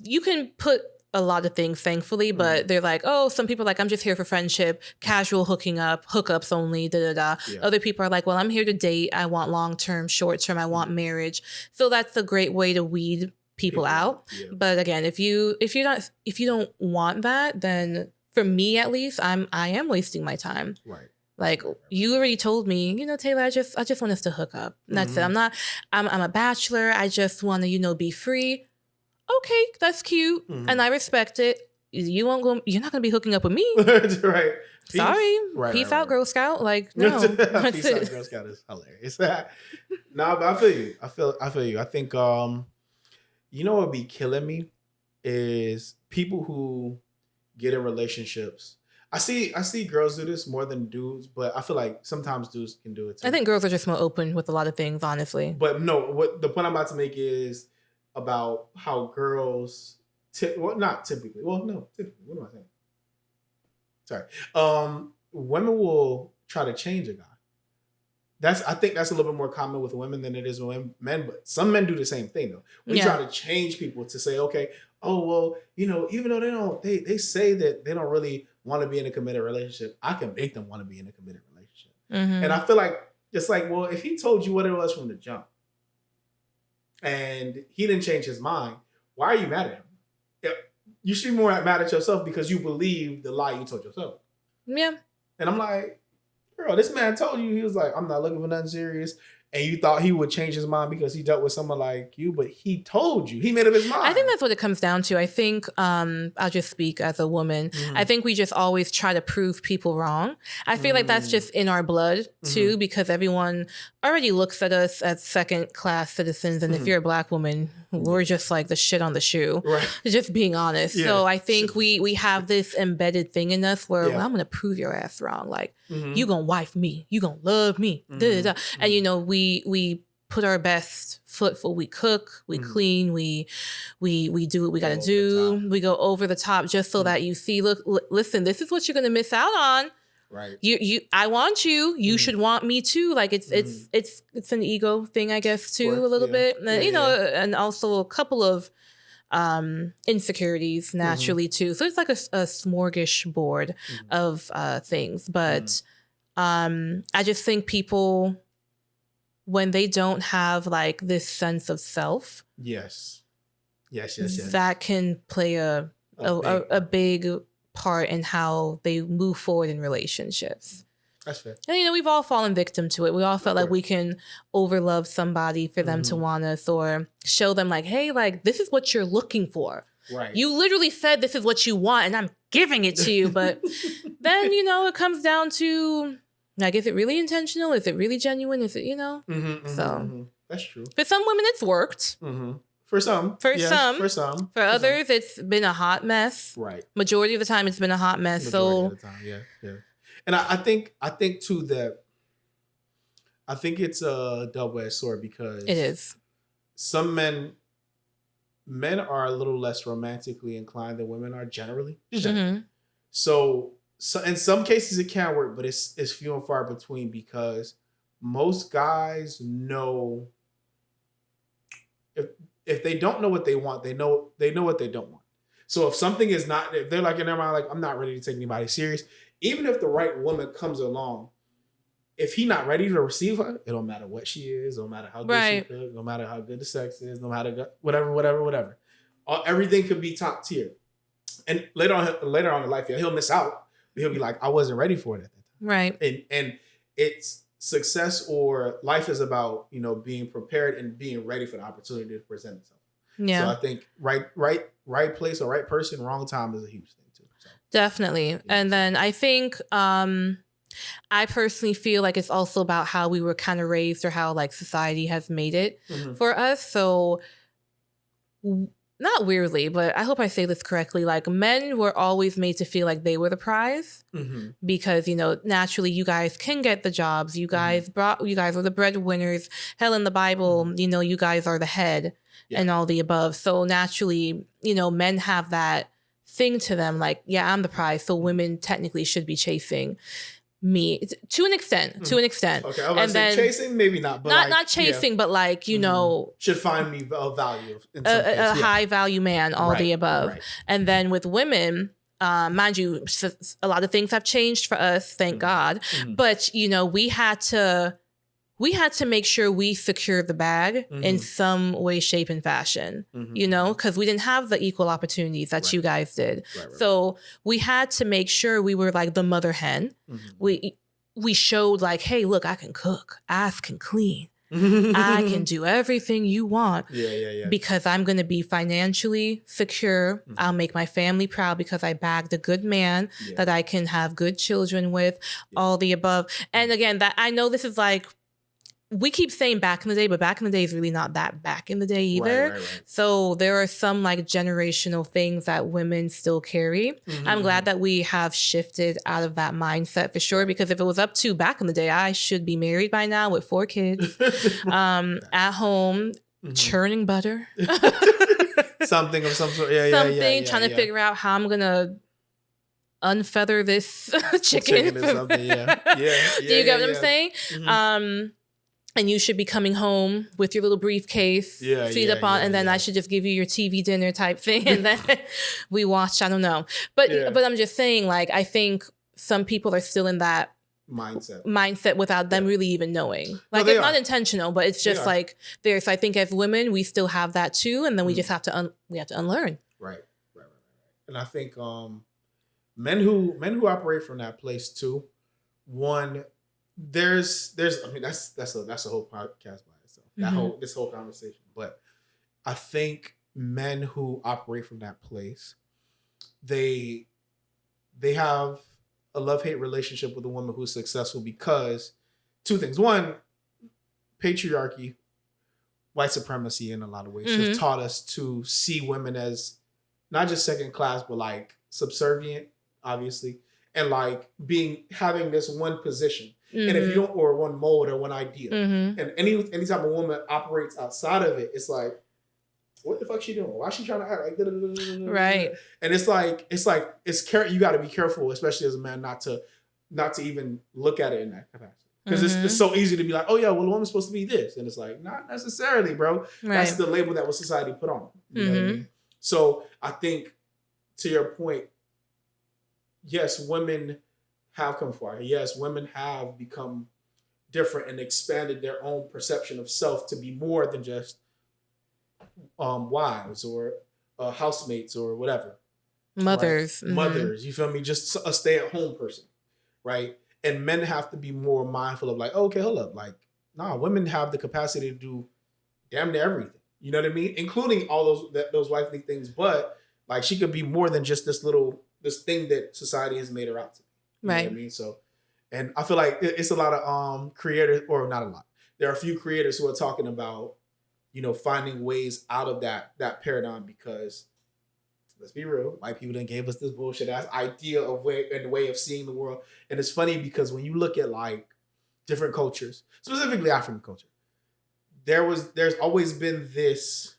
you can put a lot of things, thankfully, but they're like, oh, some people are like, I'm just here for friendship, casual hookups only, Yeah. Other people are like, well, I'm here to date. I want long-term, short-term. I want marriage. So that's a great way to weed people out. Yeah. But again, if you don't want that, then for me at least, I am wasting my time. Right. Like, you already told me, Taylor, I just want us to hook up. And that's it. I'm a bachelor. I just want to, be free. Okay, that's cute. And I respect it. You're not going to be hooking up with me. Right. Peace. Sorry. Peace out, Girl Scout. Like, no. Peace out, Girl Scout is hilarious. No, but I feel you. I feel you. I think, what would be killing me is people who get in relationships. I see girls do this more than dudes, but I feel like sometimes dudes can do it too. I think girls are just more open with a lot of things, honestly. But no, what the point I'm about to make is about how girls, not typically. Well, no, typically. What am I saying? Sorry. Women will try to change a guy. I think that's a little bit more common with women than it is with men, but some men do the same thing though. We try to change people to say, okay, oh well, even though they say that they don't really want to be in a committed relationship, I can make them want to be in a committed relationship. And I feel like it's like, well, if he told you what it was from the jump and he didn't change his mind, why are you mad at him? You should be more mad at yourself because you believe the lie you told yourself. Yeah. And I'm like, girl, this man told you, he was like, I'm not looking for nothing serious. And you thought he would change his mind because he dealt with someone like you, but he told you. He made up his mind. I think that's what it comes down to. I think, I'll just speak as a woman. I think we just always try to prove people wrong. I feel like that's just in our blood too, because everyone already looks at us as second-class citizens. And if you're a Black woman, we're just like the shit on the shoe. Right. Just being honest. Yeah. So I think we have this embedded thing in us where Yeah. well, I'm gonna prove your ass wrong. Like Mhm. you gonna wife me, you gonna love me. Da, da, da. And you know, we put our best foot forward. We cook, we clean, we do what we gotta do. We go over the top just so that you see, look, listen, this is what you're gonna miss out on. Right. I want you. You should want me too. Like it's an ego thing, I guess, too, a little bit. And, you know, and also a couple of insecurities naturally too. So it's like a smorgasbord of things. But I just think people, when they don't have like this sense of self, yes, that can play a big part in how they move forward in relationships. That's fair. And you know, we've all fallen victim to it. We all felt like we can overlove somebody for them to want us, or show them like, hey, like this is what you're looking for. Right. You literally said this is what you want and I'm giving it to you. But then, you know, it comes down to like, is it really intentional? Is it really genuine? Is it, you know? That's true. For some women, it's worked. For some. For some. For others, it's been a hot mess. Right. Majority of the time, it's been a hot mess. Majority of the time, yeah. And I think too that I think it's a double-edged sword because it is. Some men are a little less romantically inclined than women are generally. So in some cases it can work, but it's few and far between because most guys know if they don't know what they want, they know what they don't want. So if something is not, if they're like in their mind, like I'm not ready to take anybody serious, even if the right woman comes along, if he not ready to receive her, it don't matter what she is, no matter how good she cooks, no matter how good the sex is, no matter whatever. Everything could be top tier. And later on in life, he'll miss out. He'll be like, I wasn't ready for it at that time. Right. And it's success or life is about, you know, being prepared and being ready for the opportunity to present itself. Yeah. So I think right place or right person, wrong time is a huge thing too. So. Definitely. Yeah. And then I think I personally feel like it's also about how we were kind of raised or how like society has made it for us. So not weirdly, but I hope I say this correctly. Like men were always made to feel like they were the prize because, you know, naturally you guys can get the jobs. You guys were the breadwinners. Hell, in the Bible, you know, you guys are the head and all the above. So naturally, you know, men have that thing to them. Like, yeah, I'm the prize. So women technically should be chasing me to an extent. Okay, I was say chasing, maybe not, but not chasing, but like, you know, should find me a value in a high value man, all the above. Right. And then with women, mind you, a lot of things have changed for us, thank God. But you know, we had to make sure we secured the bag in some way, shape, and fashion, you know, because we didn't have the equal opportunities that you guys did. Right. So we had to make sure we were like the mother hen. We showed like, hey, look, I can cook. I can clean. I can do everything you want because I'm going to be financially secure. I'll make my family proud because I bagged a good man that I can have good children with, all the above. And again, that I know this is like, we keep saying back in the day, but back in the day is really not that back in the day either. Right. So there are some like generational things that women still carry. I'm glad that we have shifted out of that mindset for sure, because if it was up to back in the day, I should be married by now with 4 kids, at home, churning butter. Something of some sort. Trying to figure out how I'm going to unfeather this chicken. Or something, Do you get what I'm saying? And you should be coming home with your little briefcase, feet up on, and then I should just give you your TV dinner type thing, and then we watch. I don't know, but I'm just saying, like, I think some people are still in that mindset without them really even knowing. Like, it's not intentional, but it's just like there. So I think as women, we still have that too, and then we just have to unlearn. Right. And I think men who operate from that place too, one. There's I mean that's a whole podcast by itself. This whole conversation. But I think men who operate from that place, they have a love-hate relationship with a woman who's successful because 2 things. One, patriarchy white supremacy in a lot of ways Mm-hmm. have taught us to see women as not just second class, but like subservient, obviously, and like having this one position. Mm-hmm. And if you don't, or one mold or one idea, Mm-hmm. and anytime a woman operates outside of it, it's like, what the fuck she doing? Why is she trying to act like Right? And it's you got to be careful, especially as a man, not to even look at it in that capacity. Because it's so easy to be like, oh yeah, well, a woman's supposed to be this, and it's like, not necessarily, bro. Right. That's the label that was society put on. You know what I mean? So I think, to your point, yes, women have come far. Yes, women have become different and expanded their own perception of self to be more than just wives or housemates or whatever. Mothers. Right? Mothers, you feel me? Just a stay-at-home person, right? And men have to be more mindful of like, okay, hold up. Like, nah, women have the capacity to do damn near everything. You know what I mean? Including all those wifely things. But like, she could be more than just this thing that society has made her out to be. You know what I mean? So, and I feel like it's a lot of creators, or not a lot. There are a few creators who are talking about, finding ways out of that paradigm, because let's be real, white people done gave us this bullshit ass idea of way of seeing the world. And it's funny because when you look at like different cultures, specifically African culture, there's always been this,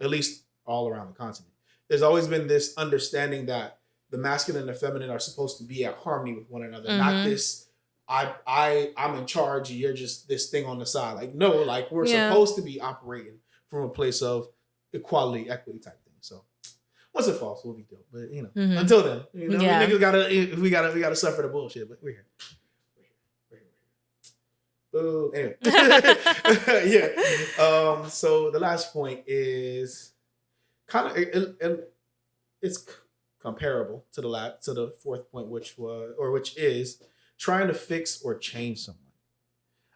at least all around the continent, there's always been this understanding that the masculine and the feminine are supposed to be at harmony with one another, not this I'm in charge and you're just this thing on the side. Like, no, like we're supposed to be operating from a place of equality, equity type thing. So once it falls, we'll be dope. But until then, we niggas gotta suffer the bullshit. But we're here. Boo. Anyway. Yeah. So the last point is kind of it's comparable to the fourth point, which is trying to fix or change someone.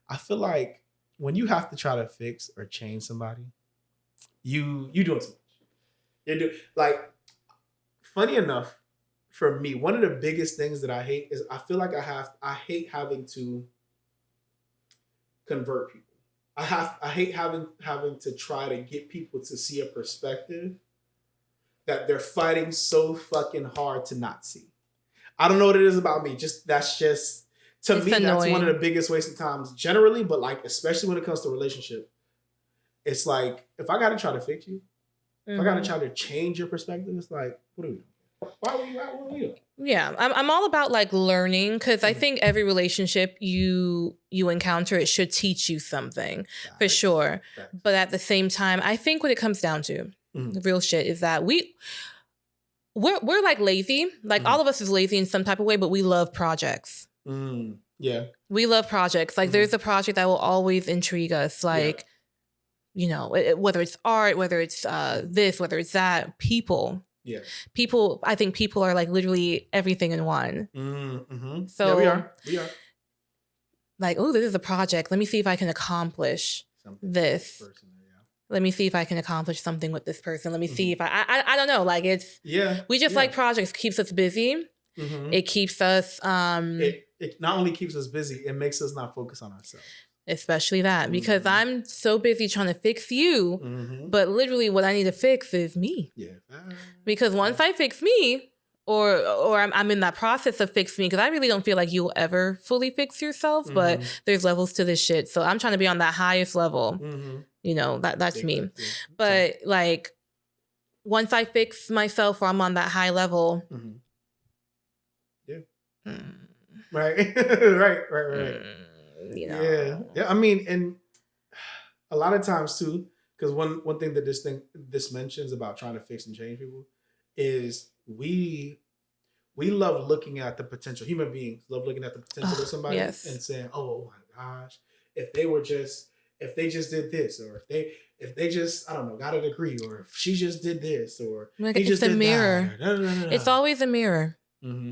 I feel like when you have to try to fix or change somebody, you doing too much. You do, like, funny enough, for me, one of the biggest things that I hate is I feel like I hate having to convert people. I hate having to try to get people to see a perspective that they're fighting so fucking hard to not see. I don't know what it is about me. That's annoying. That's one of the biggest waste of times generally, but like especially when it comes to relationship. It's like, if I gotta try to fix you, if I gotta try to change your perspective, it's like, what are we doing? What are we doing? Yeah, I'm all about like learning, because I think every relationship you encounter, it should teach you something for sure. But at the same time, I think what it comes down to, the real shit, is that we're like lazy. Like all of us is lazy in some type of way, but we love projects. Yeah. We love projects. Like there's a project that will always intrigue us. Like, whether it's art, whether it's this, whether it's that, people. Yeah. I think people are like literally everything in one. So yeah, we are. Like, oh, this is a project. Let me see if I can accomplish this. Let me see if I can accomplish something with this person. Let me see if I don't know. Like we just like projects. Keeps us busy. It keeps us. It not only keeps us busy, it makes us not focus on ourselves. Especially that, because I'm so busy trying to fix you, but literally what I need to fix is me. Yeah. Because once I fix me, or I'm in that process of fixing me, because I really don't feel like you'll ever fully fix yourself, but there's levels to this shit. So I'm trying to be on that highest level. That's me. But like, once I fix myself, or I'm on that high level. Right. Right. Yeah. I mean, and a lot of times too, because one thing that this mentions about trying to fix and change people is we love looking at the potential. Human beings love looking at the potential of somebody and saying, "Oh my gosh, if they just did this, or if they just, I don't know, got a degree, or if she just did this, or like, he it's just a did mirror. that." It's always a mirror,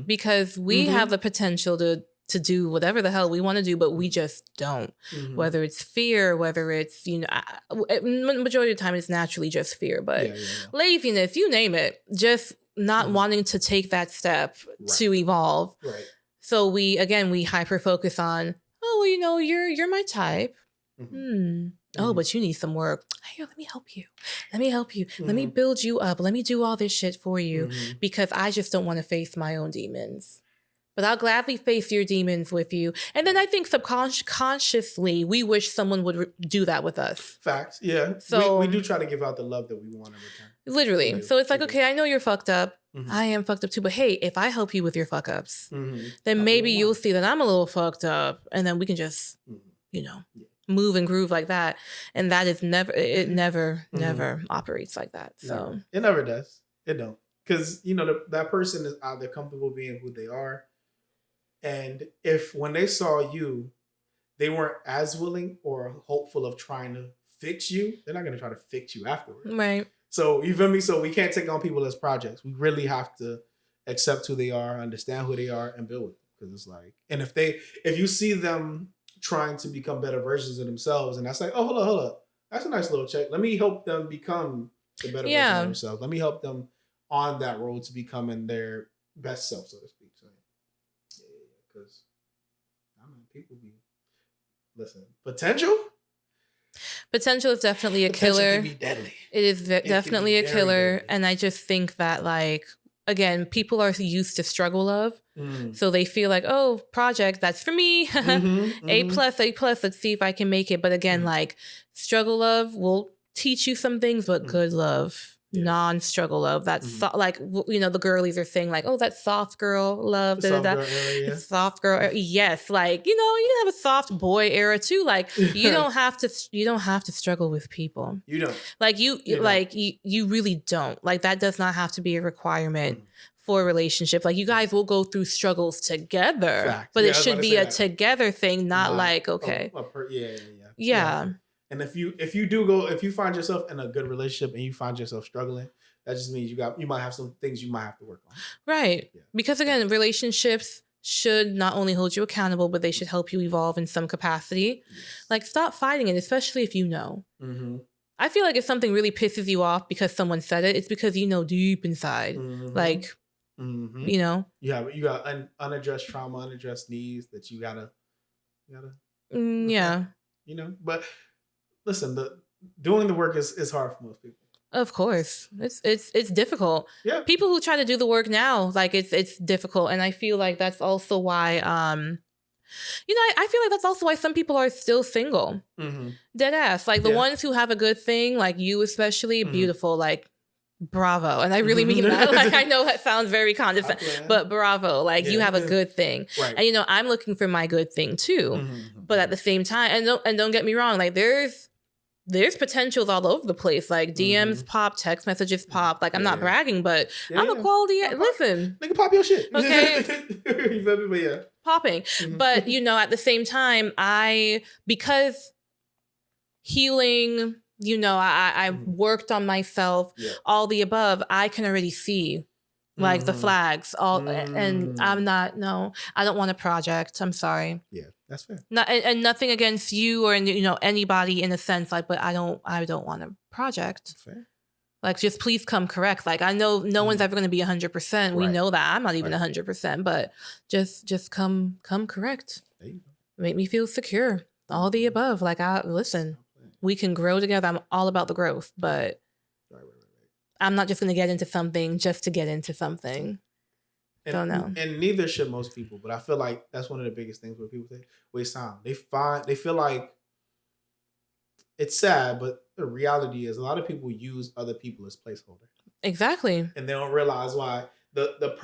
because we have the potential to do whatever the hell we want to do, but we just don't. Whether it's fear, whether it's, majority of the time it's naturally just fear, but laziness, you name it, just not wanting to take that step to evolve. Right. So we hyper focus on, oh, well, you're my type. Oh, but you need some work. Here, let me help you. Let me help you. Let me build you up. Let me do all this shit for you because I just don't want to face my own demons. But I'll gladly face your demons with you. And then I think subconsciously, we wish someone would do that with us. Facts. Yeah. So we do try to give out the love that we want in return. Literally. So it's like, okay, I know you're fucked up. I am fucked up too. But hey, if I help you with your fuck ups, then maybe you'll see that I'm a little fucked up. And then we can just, move and groove like that. And that is never operates like that. So no, it never does. It don't. Because, that person is either comfortable being who they are. And if when they saw you, they weren't as willing or hopeful of trying to fix you, they're not going to try to fix you afterwards. Right. So you feel me? So we can't take on people as projects. We really have to accept who they are, understand who they are, and build with them. Because it's like, and if you see them trying to become better versions of themselves, and that's like, oh, hold up. That's a nice little check. Let me help them become the better version of themselves. Let me help them on that road to becoming their best self, so to speak. So because people listen, potential is definitely a killer. Can be deadly. It is definitely a killer. Deadly. And I just think that, like, again, people are used to struggle of. So they feel like, oh, project, that's for me. A plus, let's see if I can make it. But again, like, struggle love will teach you some things, but good love. Non-struggle love. That's like, the girlies are saying like, oh, that's soft girl love. Soft girl. Yes. Like, you can have a soft boy era too. Like you don't have to struggle with people. You don't. Like you really don't. Like that does not have to be a requirement for a relationship. Like you guys will go through struggles together. Fact. But it should be a together thing, not like, okay. Yeah. And if you find yourself in a good relationship and you find yourself struggling, that just means you might have some things you might have to work on. Right. Yeah. Because again, relationships should not only hold you accountable, but they should help you evolve in some capacity. Yes. Like stop fighting it, especially if you know. I feel like if something really pisses you off because someone said it, it's because deep inside. Like, you got unaddressed trauma, unaddressed needs that you gotta. Yeah. But. Listen, doing the work is hard for most people. Of course, it's difficult. Yeah, people who try to do the work now, like it's difficult, and I feel like that's also why, I feel like that's also why some people are still single. Dead ass, like the ones who have a good thing, like you especially, beautiful, like bravo, and I really mean that. Like I know that sounds very condescending, but bravo, like you have a good thing, right. And I'm looking for my good thing too. But at the same time, and don't get me wrong, like there's potentials all over the place. Like DMs pop, text messages pop. Like I'm not bragging, but I'm a quality. Listen, nigga, pop your shit. Okay, you feel me? But yeah, popping. But at the same time, because healing. I worked on myself. All the above. I can already see. Like the flags, and I'm not. No, I don't want a project. I'm sorry. Yeah, that's fair. And nothing against you or anybody in a sense. Like, but I don't want a project. That's fair. Like, just please come correct. Like, I know no one's ever going to be 100%. We know that. I'm not even 100%. But just come correct. There you go. Make me feel secure. All the above. Like, listen. We can grow together. I'm all about the growth, but. I'm not just going to get into something just to get into something. Don't know. And neither should most people. But I feel like that's one of the biggest things where people waste time. They feel like it's sad, but the reality is a lot of people use other people as placeholder. Exactly. And they don't realize why the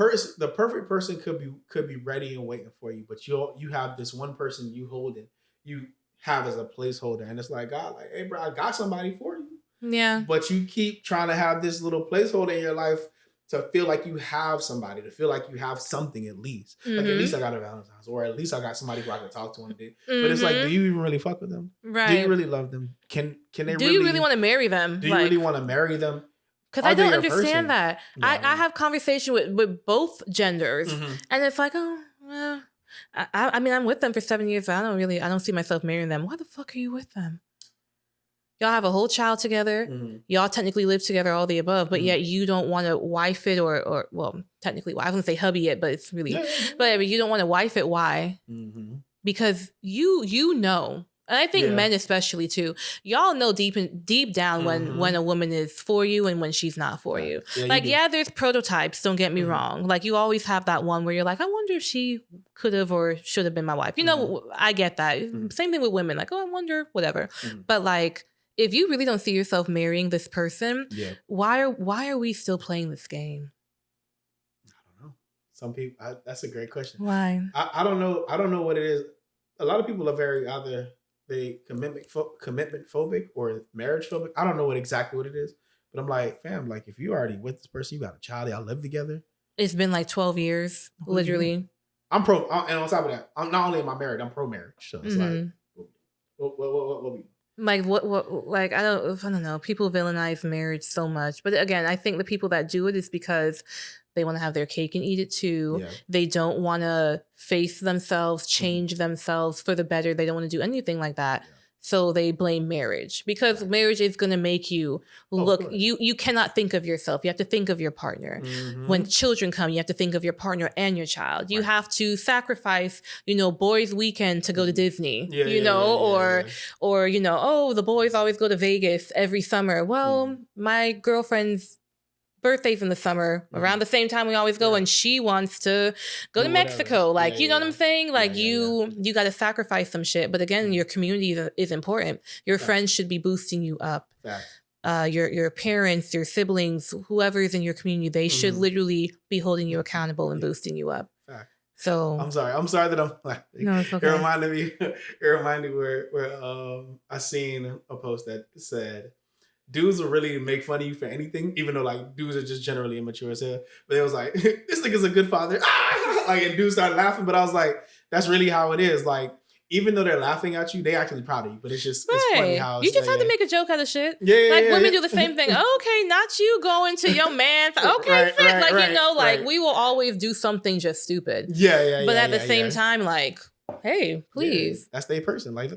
perfect person could be ready and waiting for you, but you have this one person you have as a placeholder, and it's like, God, like, hey, bro, I got somebody for you. Yeah. But you keep trying to have this little placeholder in your life to feel like you have somebody, to feel like you have something at least. Like, at least I got a Valentine's, or at least I got somebody who I can talk to one day. But it's like, do you even really fuck with them? Right. Do you really love them? Can they Do you really want to marry them? Do you really want to marry them? Because I don't understand that. No. I have conversation with both genders, and it's like, oh, well, I mean, I'm with them for 7 years. I don't see myself marrying them. Why the fuck are you with them? Y'all have a whole child together. Y'all technically live together, all the above, but yet you don't want to wife it or well, technically, I wouldn't say hubby it, but it's really, but you don't want to wife it. Why? Because you know And I think Yeah. men especially too. Y'all know deep down when a woman is for you and when she's not for you. Yeah, Like, you do. there's prototypes, don't get me wrong. Like, you always have that one where you're like, I wonder if she could have or should have been my wife. You know, I get that. Same thing with women. Like, oh, I wonder, whatever. But like, if you really don't see yourself marrying this person, why are we still playing this game? I don't know. Some people. That's a great question. Why? I don't know. I don't know what it is. A lot of people are very either they commitment phobic or marriage phobic. I don't know exactly what it is, but I'm like, fam, like if you already with this person, you got a child, y'all live together. It's been like 12 years, literally. I'm pro, and on top of that, I'm not only am I married, I'm pro marriage. So it's like, what we? Like what like I don't know. People villainize marriage so much, but again, I think the people that do it is because they want to have their cake and eat it too. Yeah. They don't want to face themselves, change themselves for the better. They don't want to do anything like that. Yeah. So they blame marriage because marriage is going to make you look, you cannot think of yourself. You have to think of your partner. When children come, you have to think of your partner and your child. You have to sacrifice, boys' weekend to go to Disney, or, oh, the boys always go to Vegas every summer. Well, my girlfriend's birthdays in the summer around the same time we always go, and she wants to go to Mexico. Like, you know what I'm saying? Like, you got to sacrifice some shit. But again, your community is important. Your friends should be boosting you up. Your parents, your siblings, whoever's in your community, they should literally be holding you accountable and boosting you up. So I'm sorry that I'm like, no, it's okay. It reminded me where I seen a post that said, dudes will really make fun of you for anything, even though like dudes are just generally immature as hell. But it was like, this nigga's a good father. Like, and dudes started laughing, but I was like, that's really how it is. Like, even though they're laughing at you, they actually proud of you. But it's just it's funny how you just have to make a joke out of shit. Women do the same thing. Okay, not you going to your man's. Okay, we will always do something just stupid. But at the same time, like, hey, please. That's their person. Like,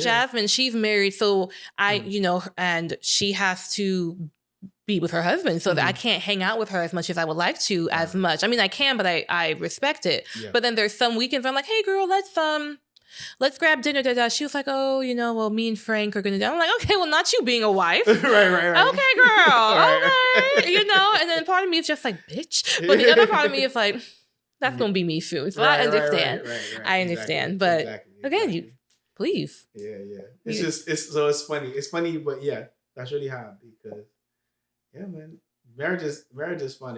Jasmine, she's married. So and she has to be with her husband. So that I can't hang out with her as much as I would like to as much. I mean, I can, but I respect it. But then there's some weekends where I'm like, hey girl, let's grab dinner. She was like, oh, well, me and Frank are going to do. I'm like, okay, well, not you being a wife. right. Okay, girl. Okay. And then part of me is just like, bitch. But the other part of me is like, that's going to be me soon. So I understand. I understand. But again, you please. Yeah. It's funny. It's funny, but yeah, that's really hard because, yeah, man, marriage is fun.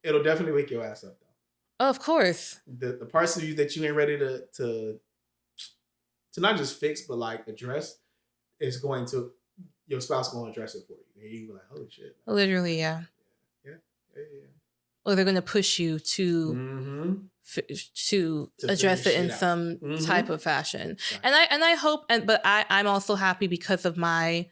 It'll definitely wake your ass up though. Of course. The parts of you that you ain't ready to not just fix, but like address, is going to, your spouse going to address it for you. And you be like, holy shit. Literally, yeah. Or they're going to push you to address it in some type of fashion. Right. And I hope, but I'm also happy because of my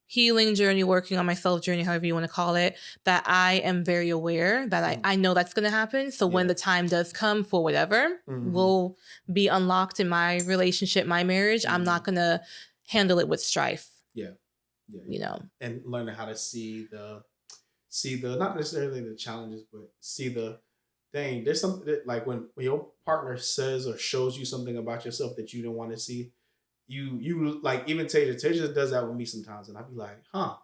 healing journey, working on myself journey, however you want to call it, that I am very aware that I know that's going to happen. So when the time does come for whatever will be unlocked in my relationship, my marriage, I'm not going to handle it with strife. And learning how to see the not necessarily the challenges, but see the thing. There's something that, like, when your partner says or shows you something about yourself that you don't want to see, you like, even Tasia does that with me sometimes, and I'd be like, I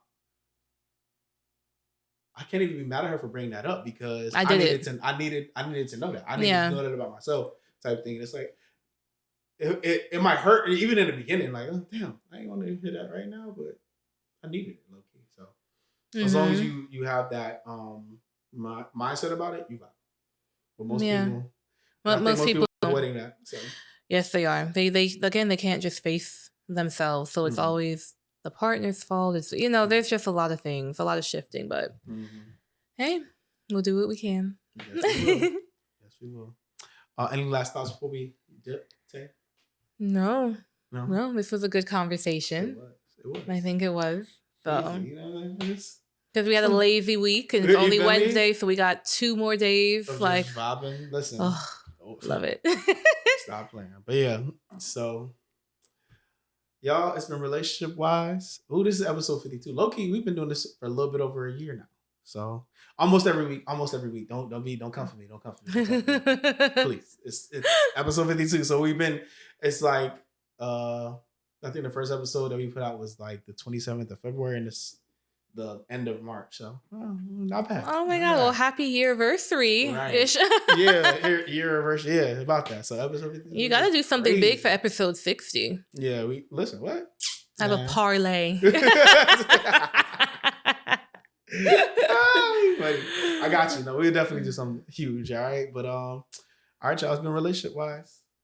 can't even be mad at her for bringing that up because I needed to know that. I needed to know that about myself, type thing. And it's like, it might hurt even in the beginning, like, oh damn, I ain't want to hear that right now, but I needed it, low key. So as long as you have that mindset about it, you got it. But most people are avoiding that. So. Yes, they are. They again, they can't just face themselves. So it's always the partner's fault. It's there's just a lot of things, a lot of shifting. But hey, we'll do what we can. Yes, we will. Any last thoughts before we dip, Tay? No. This was a good conversation. It was. I think it was. So. Because we had a lazy week and it's only Wednesday, so we got 2 more days. Like, vibing. Listen, love it. Stop playing. But yeah, so y'all, it's been relationship wise. Ooh, this is episode 52. Low key, we've been doing this for a little bit over a year now. So almost every week. Don't come for me. Please. It's episode 52. So it's like I think the first episode that we put out was like the 27th of February, and this the end of March. So not bad. Oh my not God. bad. Well, happy yearversary ish. Right. Yeah, year anniversary. Yeah, about that. So episode 50. You got to do something crazy. big for episode 60. Yeah, we listen. What? I have a parlay. Oh, funny. I got you. No, we'll definitely do something huge. All right, but all right, y'all. It's been relationship wise.